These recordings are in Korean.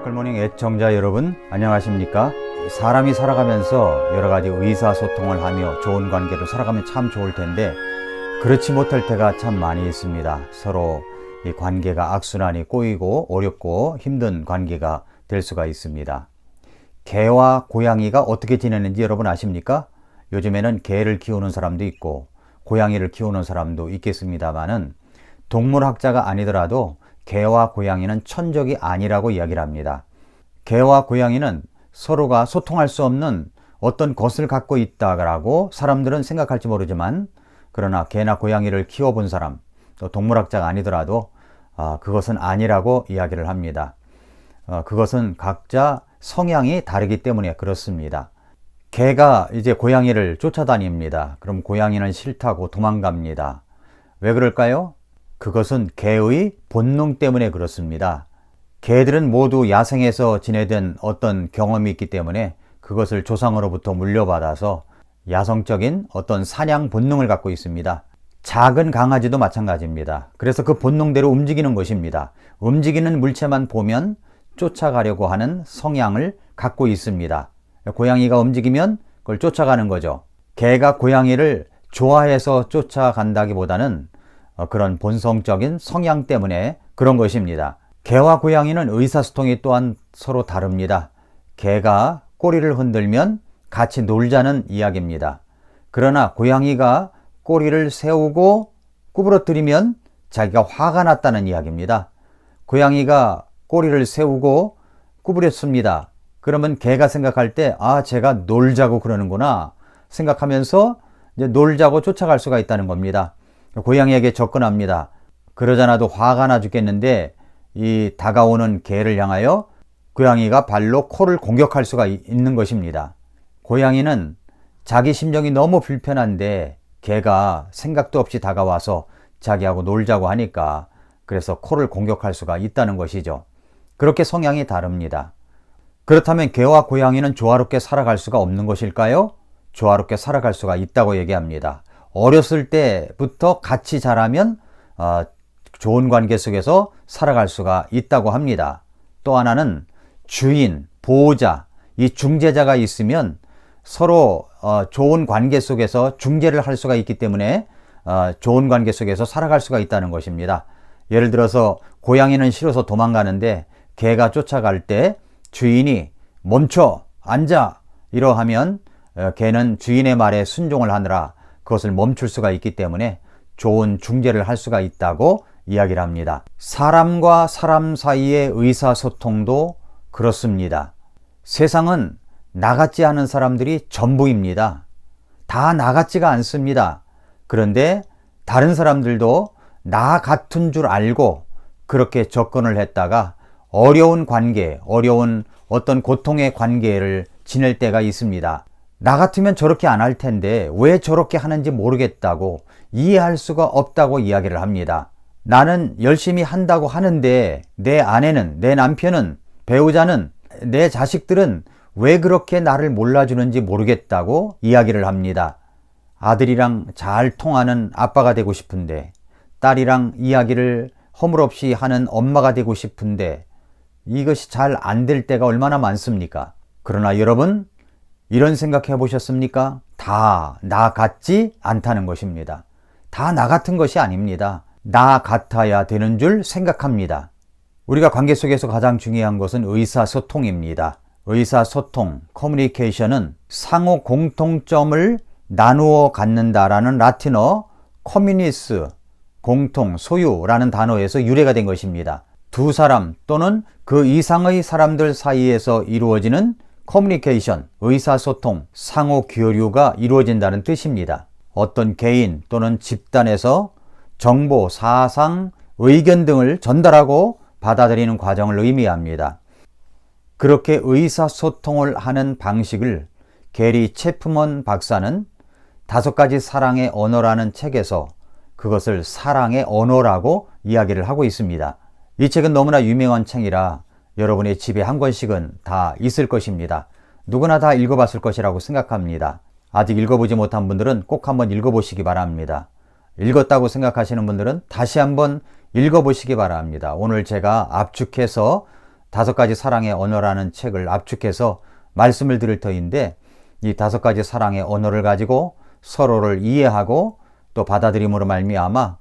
굿모닝 애청자 여러분, 안녕하십니까? 사람이 살아가면서 여러 가지 의사소통을 하며 좋은 관계로 살아가면 참 좋을 텐데 그렇지 못할 때가 참 많이 있습니다. 서로 이 관계가 악순환이 꼬이고 어렵고 힘든 관계가 될 수가 있습니다. 개와 고양이가 어떻게 지내는지 여러분 아십니까? 요즘에는 개를 키우는 사람도 있고 고양이를 키우는 사람도 있겠습니다만은 동물학자가 아니더라도 개와 고양이는 천적이 아니라고 이야기를 합니다. 개와 고양이는 서로가 소통할 수 없는 어떤 것을 갖고 있다고 사람들은 생각할지 모르지만, 그러나 개나 고양이를 키워본 사람, 또 동물학자가 아니더라도 그것은 아니라고 이야기를 합니다. 그것은 각자 성향이 다르기 때문에 그렇습니다. 개가 이제 고양이를 쫓아다닙니다. 그럼 고양이는 싫다고 도망갑니다. 왜 그럴까요? 그것은 개의 본능 때문에 그렇습니다. 개들은 모두 야생에서 지내던 어떤 경험이 있기 때문에 그것을 조상으로부터 물려받아서 야성적인 어떤 사냥 본능을 갖고 있습니다. 작은 강아지도 마찬가지입니다. 그래서 그 본능대로 움직이는 것입니다. 움직이는 물체만 보면 쫓아가려고 하는 성향을 갖고 있습니다. 고양이가 움직이면 그걸 쫓아가는 거죠. 개가 고양이를 좋아해서 쫓아간다기보다는 그런 본성적인 성향 때문에 그런 것입니다. 개와 고양이는 의사소통이 또한 서로 다릅니다. 개가 꼬리를 흔들면 같이 놀자는 이야기입니다. 그러나 고양이가 꼬리를 세우고 구부러뜨리면 자기가 화가 났다는 이야기입니다. 고양이가 꼬리를 세우고 구부렸습니다. 그러면 개가 생각할 때 제가 놀자고 그러는구나 생각하면서 이제 놀자고 쫓아갈 수가 있다는 겁니다. 고양이에게 접근합니다. 그러잖아도 화가 나 죽겠는데 이 다가오는 개를 향하여 고양이가 발로 코를 공격할 수가 있는 것입니다. 고양이는 자기 심정이 너무 불편한데 개가 생각도 없이 다가와서 자기하고 놀자고 하니까 그래서 코를 공격할 수가 있다는 것이죠. 그렇게 성향이 다릅니다. 그렇다면 개와 고양이는 조화롭게 살아갈 수가 없는 것일까요? 조화롭게 살아갈 수가 있다고 얘기합니다. 어렸을 때부터 같이 자라면 좋은 관계 속에서 살아갈 수가 있다고 합니다. 또 하나는 주인, 보호자, 이 중재자가 있으면 서로 좋은 관계 속에서 중재를 할 수가 있기 때문에 좋은 관계 속에서 살아갈 수가 있다는 것입니다. 예를 들어서 고양이는 싫어서 도망가는데 개가 쫓아갈 때 주인이 멈춰, 앉아 이러하면 개는 주인의 말에 순종을 하느라 그것을 멈출 수가 있기 때문에 좋은 중재를 할 수가 있다고 이야기를 합니다. 사람과 사람 사이의 의사소통도 그렇습니다. 세상은 나 같지 않은 사람들이 전부입니다. 다 나 같지가 않습니다. 그런데 다른 사람들도 나 같은 줄 알고 그렇게 접근을 했다가 어려운 관계, 어려운 어떤 고통의 관계를 지낼 때가 있습니다. 나 같으면 저렇게 안 할 텐데 왜 저렇게 하는지 모르겠다고, 이해할 수가 없다고 이야기를 합니다. 나는 열심히 한다고 하는데 내 아내는, 내 남편은, 배우자는, 내 자식들은 왜 그렇게 나를 몰라주는지 모르겠다고 이야기를 합니다. 아들이랑 잘 통하는 아빠가 되고 싶은데, 딸이랑 이야기를 허물없이 하는 엄마가 되고 싶은데 이것이 잘 안 될 때가 얼마나 많습니까? 그러나 여러분, 이런 생각해 보셨습니까? 다 나 같지 않다는 것입니다. 다 나 같은 것이 아닙니다. 나 같아야 되는 줄 생각합니다. 우리가 관계 속에서 가장 중요한 것은 의사소통입니다. 의사소통, 커뮤니케이션은 상호 공통점을 나누어 갖는다라는 라틴어 커뮤니스, 공통, 소유라는 단어에서 유래가 된 것입니다. 두 사람 또는 그 이상의 사람들 사이에서 이루어지는 커뮤니케이션, 의사소통, 상호 교류가 이루어진다는 뜻입니다. 어떤 개인 또는 집단에서 정보, 사상, 의견 등을 전달하고 받아들이는 과정을 의미합니다. 그렇게 의사소통을 하는 방식을 게리 체프먼 박사는 5가지 사랑의 언어라는 책에서 그것을 사랑의 언어라고 이야기를 하고 있습니다. 이 책은 너무나 유명한 책이라 여러분의 집에 한 권씩은 다 있을 것입니다. 누구나 다 읽어봤을 것이라고 생각합니다. 아직 읽어보지 못한 분들은 꼭 한번 읽어보시기 바랍니다. 읽었다고 생각하시는 분들은 다시 한번 읽어보시기 바랍니다. 오늘 제가 압축해서 5가지 사랑의 언어라는 책을 압축해서 말씀을 드릴 터인데, 이 5가지 사랑의 언어를 가지고 서로를 이해하고 또 받아들임으로 말미암아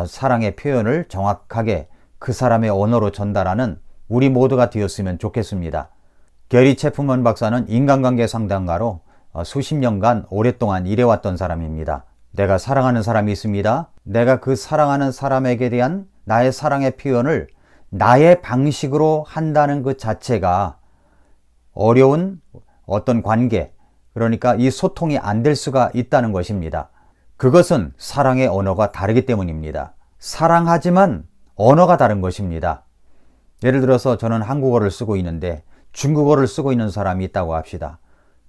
사랑의 표현을 정확하게 그 사람의 언어로 전달하는 우리 모두가 되었으면 좋겠습니다. 게리 체프먼 박사는 인간관계 상담가로 수십 년간 오랫동안 일해왔던 사람입니다. 내가 사랑하는 사람이 있습니다. 내가 그 사랑하는 사람에게 대한 나의 사랑의 표현을 나의 방식으로 한다는 그 자체가 어려운 어떤 관계, 그러니까 이 소통이 안 될 수가 있다는 것입니다. 그것은 사랑의 언어가 다르기 때문입니다. 사랑하지만 언어가 다른 것입니다. 예를 들어서 저는 한국어를 쓰고 있는데 중국어를 쓰고 있는 사람이 있다고 합시다.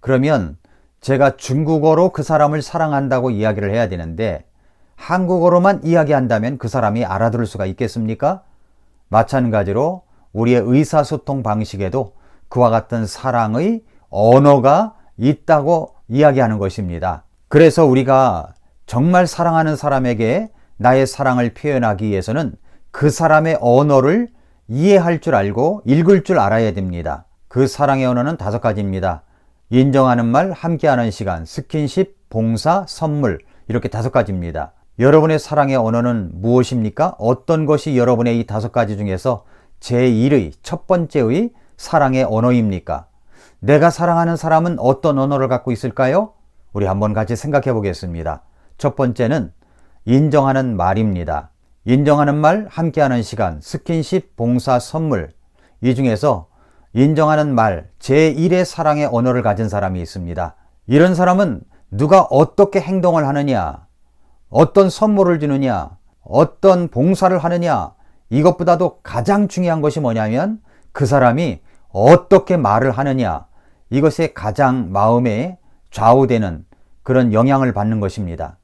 그러면 제가 중국어로 그 사람을 사랑한다고 이야기를 해야 되는데 한국어로만 이야기한다면 그 사람이 알아들을 수가 있겠습니까? 마찬가지로 우리의 의사소통 방식에도 그와 같은 사랑의 언어가 있다고 이야기하는 것입니다. 그래서 우리가 정말 사랑하는 사람에게 나의 사랑을 표현하기 위해서는 그 사람의 언어를 이해할 줄 알고 읽을 줄 알아야 됩니다. 그 사랑의 언어는 5가지입니다. 인정하는 말, 함께하는 시간, 스킨십, 봉사, 선물, 이렇게 5가지입니다. 여러분의 사랑의 언어는 무엇입니까? 어떤 것이 여러분의 이 5가지 중에서 제1의 첫 번째의 사랑의 언어입니까? 내가 사랑하는 사람은 어떤 언어를 갖고 있을까요? 우리 한번 같이 생각해 보겠습니다. 첫 번째는 인정하는 말입니다. 인정하는 말, 함께하는 시간, 스킨십, 봉사, 선물, 이 중에서 인정하는 말, 제1의 사랑의 언어를 가진 사람이 있습니다. 이런 사람은 누가 어떻게 행동을 하느냐, 어떤 선물을 주느냐, 어떤 봉사를 하느냐, 이것보다도 가장 중요한 것이 뭐냐면 그 사람이 어떻게 말을 하느냐, 이것에 가장 마음에 좌우되는 그런 영향을 받는 것입니다.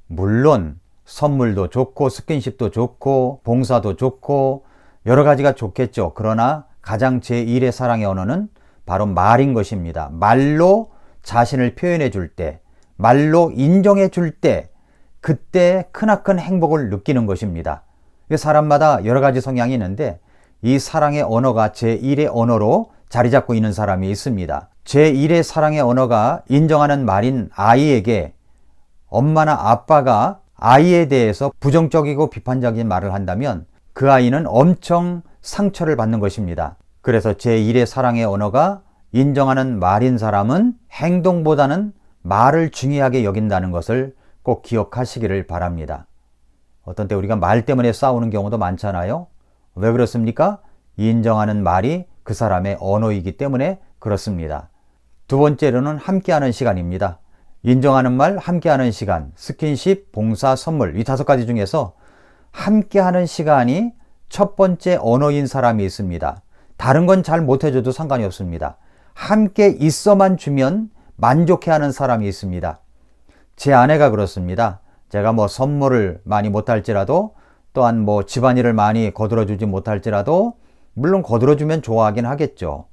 물론 선물도 좋고 스킨십도 좋고 봉사도 좋고 여러 가지가 좋겠죠. 그러나 가장 제1의 사랑의 언어는 바로 말인 것입니다. 말로 자신을 표현해 줄 때, 말로 인정해 줄 때, 그때 크나큰 행복을 느끼는 것입니다. 사람마다 여러 가지 성향이 있는데 이 사랑의 언어가 제1의 언어로 자리 잡고 있는 사람이 있습니다. 제1의 사랑의 언어가 인정하는 말인 아이에게 엄마나 아빠가 아이에 대해서 부정적이고 비판적인 말을 한다면 그 아이는 엄청 상처를 받는 것입니다. 그래서 제1의 사랑의 언어가 인정하는 말인 사람은 행동보다는 말을 중요하게 여긴다는 것을 꼭 기억하시기를 바랍니다. 어떤 때 우리가 말 때문에 싸우는 경우도 많잖아요. 왜 그렇습니까? 인정하는 말이 그 사람의 언어이기 때문에 그렇습니다. 두 번째로는 함께하는 시간입니다. 인정하는 말, 함께하는 시간, 스킨십, 봉사, 선물, 이 5가지 중에서 함께하는 시간이 첫 번째 언어인 사람이 있습니다. 다른 건 잘 못해줘도 상관이 없습니다. 함께 있어만 주면 만족해하는 사람이 있습니다. 제 아내가 그렇습니다. 제가 선물을 많이 못할지라도 또한 집안일을 많이 거들어주지 못할지라도 물론 거들어주면 좋아하긴 하겠죠.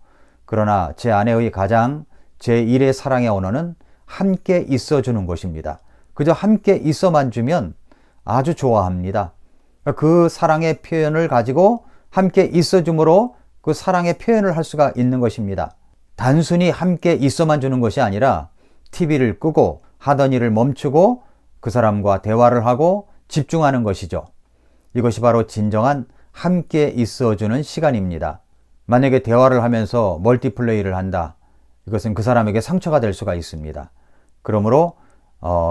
그러나 제 아내의 가장 제1의 사랑의 언어는 함께 있어주는 것입니다. 그저 함께 있어만 주면 아주 좋아합니다. 그 사랑의 표현을 가지고 함께 있어줌으로 그 사랑의 표현을 할 수가 있는 것입니다. 단순히 함께 있어만 주는 것이 아니라 TV를 끄고 하던 일을 멈추고 그 사람과 대화를 하고 집중하는 것이죠. 이것이 바로 진정한 함께 있어주는 시간입니다. 만약에 대화를 하면서 멀티플레이를 한다. 이것은 그 사람에게 상처가 될 수가 있습니다. 그러므로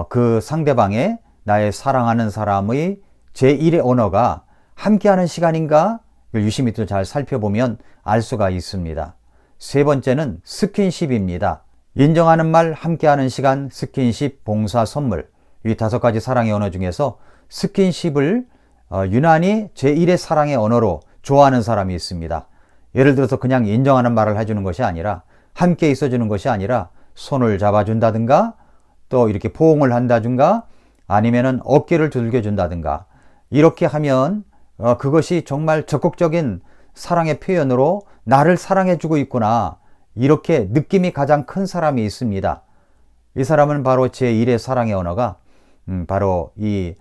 그 상대방의 나의 사랑하는 사람의 제1의 언어가 함께하는 시간인가? 이걸 유심히 또 잘 살펴보면 알 수가 있습니다. 세 번째는 스킨십입니다. 인정하는 말, 함께하는 시간, 스킨십, 봉사, 선물, 이 5가지 사랑의 언어 중에서 스킨십을 유난히 제1의 사랑의 언어로 좋아하는 사람이 있습니다. 예를 들어서 그냥 인정하는 말을 해주는 것이 아니라 함께 있어주는 것이 아니라 손을 잡아준다든가 또 이렇게 포옹을 한다든가 아니면은 어깨를 두들겨준다든가 이렇게 하면 그것이 정말 적극적인 사랑의 표현으로 나를 사랑해주고 있구나, 이렇게 느낌이 가장 큰 사람이 있습니다. 이 사람은 바로 제1의 사랑의 언어가 바로 이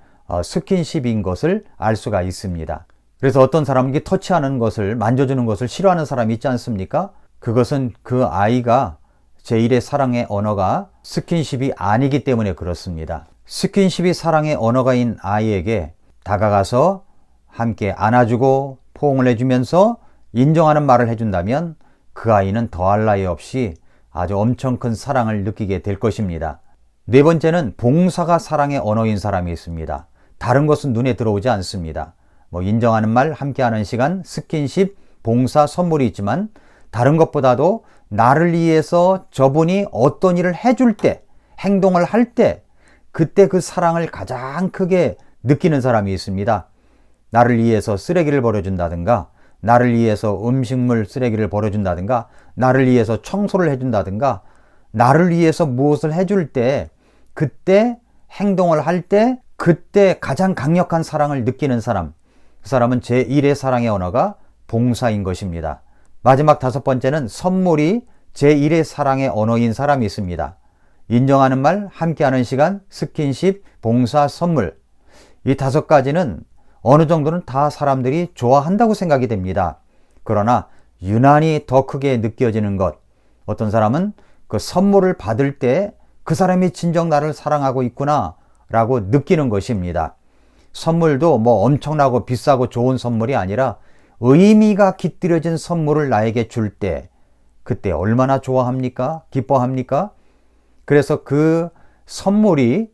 스킨십인 것을 알 수가 있습니다. 그래서 어떤 사람에게 터치하는 것을, 만져주는 것을 싫어하는 사람이 있지 않습니까? 그것은 그 아이가 제1의 사랑의 언어가 스킨십이 아니기 때문에 그렇습니다. 스킨십이 사랑의 언어가인 아이에게 다가가서 함께 안아주고 포옹을 해주면서 인정하는 말을 해준다면 그 아이는 더할 나위 없이 아주 엄청 큰 사랑을 느끼게 될 것입니다. 네 번째는 봉사가 사랑의 언어인 사람이 있습니다. 다른 것은 눈에 들어오지 않습니다. 인정하는 말, 함께하는 시간, 스킨십, 봉사, 선물이 있지만 다른 것보다도 나를 위해서 저분이 어떤 일을 해줄 때, 행동을 할 때, 그때 그 사랑을 가장 크게 느끼는 사람이 있습니다. 나를 위해서 쓰레기를 버려준다든가, 나를 위해서 음식물 쓰레기를 버려준다든가, 나를 위해서 청소를 해준다든가, 나를 위해서 무엇을 해줄 때, 그때 행동을 할 때, 그때 가장 강력한 사랑을 느끼는 사람, 그 사람은 제1의 사랑의 언어가 봉사인 것입니다. 마지막 다섯 번째는 선물이 제1의 사랑의 언어인 사람이 있습니다. 인정하는 말, 함께하는 시간, 스킨십, 봉사, 선물. 이 다섯 가지는 어느 정도는 다 사람들이 좋아한다고 생각이 됩니다. 그러나 유난히 더 크게 느껴지는 것, 어떤 사람은 그 선물을 받을 때 그 사람이 진정 나를 사랑하고 있구나 라고 느끼는 것입니다. 선물도 엄청나고 비싸고 좋은 선물이 아니라 의미가 깃들여진 선물을 나에게 줄 때 그때 얼마나 좋아합니까? 기뻐합니까? 그래서 그 선물이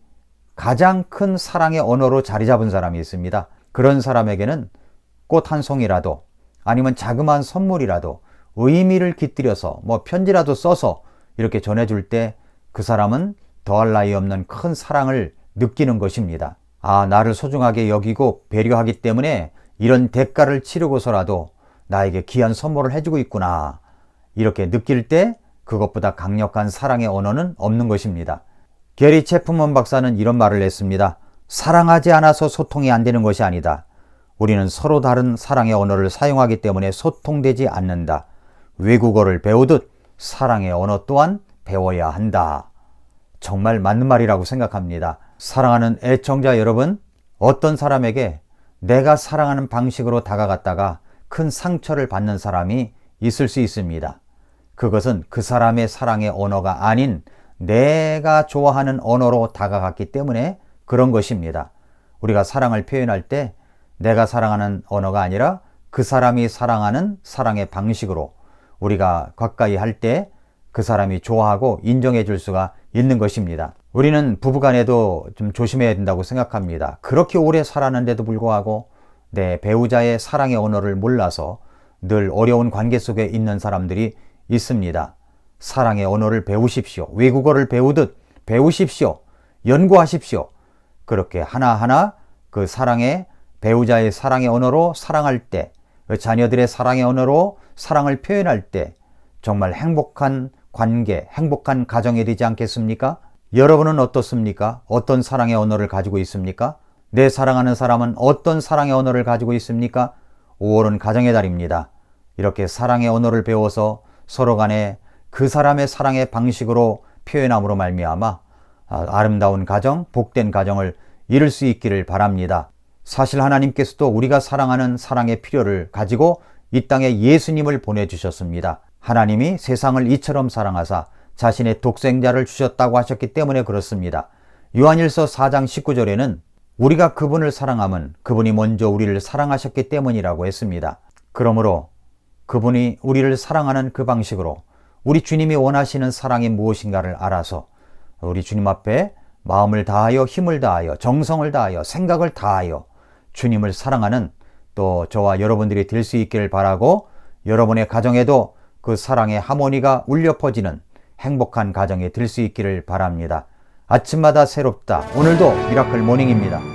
가장 큰 사랑의 언어로 자리 잡은 사람이 있습니다. 그런 사람에게는 꽃 한 송이라도 아니면 자그마한 선물이라도 의미를 깃들여서 편지라도 써서 이렇게 전해줄 때 그 사람은 더할 나위 없는 큰 사랑을 느끼는 것입니다. 아, 나를 소중하게 여기고 배려하기 때문에 이런 대가를 치르고서라도 나에게 귀한 선물을 해주고 있구나. 이렇게 느낄 때 그것보다 강력한 사랑의 언어는 없는 것입니다. 게리 체프먼 박사는 이런 말을 했습니다. 사랑하지 않아서 소통이 안 되는 것이 아니다. 우리는 서로 다른 사랑의 언어를 사용하기 때문에 소통되지 않는다. 외국어를 배우듯 사랑의 언어 또한 배워야 한다. 정말 맞는 말이라고 생각합니다. 사랑하는 애청자 여러분, 어떤 사람에게 내가 사랑하는 방식으로 다가갔다가 큰 상처를 받는 사람이 있을 수 있습니다. 그것은 그 사람의 사랑의 언어가 아닌 내가 좋아하는 언어로 다가갔기 때문에 그런 것입니다. 우리가 사랑을 표현할 때 내가 사랑하는 언어가 아니라 그 사람이 사랑하는 사랑의 방식으로 우리가 가까이 할 때 그 사람이 좋아하고 인정해 줄 수가 있는 것입니다. 우리는 부부간에도 좀 조심해야 된다고 생각합니다. 그렇게 오래 살았는데도 불구하고 내 배우자의 사랑의 언어를 몰라서 늘 어려운 관계 속에 있는 사람들이 있습니다. 사랑의 언어를 배우십시오. 외국어를 배우듯 배우십시오. 연구하십시오. 그렇게 하나하나 그 배우자의 사랑의 언어로 사랑할 때, 자녀들의 사랑의 언어로 사랑을 표현할 때 정말 행복한 관계, 행복한 가정이 되지 않겠습니까? 여러분은 어떻습니까? 어떤 사랑의 언어를 가지고 있습니까? 내 사랑하는 사람은 어떤 사랑의 언어를 가지고 있습니까? 5월은 가정의 달입니다. 이렇게 사랑의 언어를 배워서 서로 간에 그 사람의 사랑의 방식으로 표현함으로 말미암아 아름다운 가정, 복된 가정을 이룰 수 있기를 바랍니다. 사실 하나님께서도 우리가 사랑하는 사랑의 필요를 가지고 이 땅에 예수님을 보내주셨습니다. 하나님이 세상을 이처럼 사랑하사 자신의 독생자를 주셨다고 하셨기 때문에 그렇습니다. 요한일서 4장 19절에는 우리가 그분을 사랑함은 그분이 먼저 우리를 사랑하셨기 때문이라고 했습니다. 그러므로 그분이 우리를 사랑하는 그 방식으로 우리 주님이 원하시는 사랑이 무엇인가를 알아서 우리 주님 앞에 마음을 다하여 힘을 다하여 정성을 다하여 생각을 다하여 주님을 사랑하는 또 저와 여러분들이 될 수 있기를 바라고 여러분의 가정에도 그 사랑의 하모니가 울려 퍼지는 행복한 가정이 될 수 있기를 바랍니다. 아침마다 새롭다. 오늘도 미라클 모닝입니다.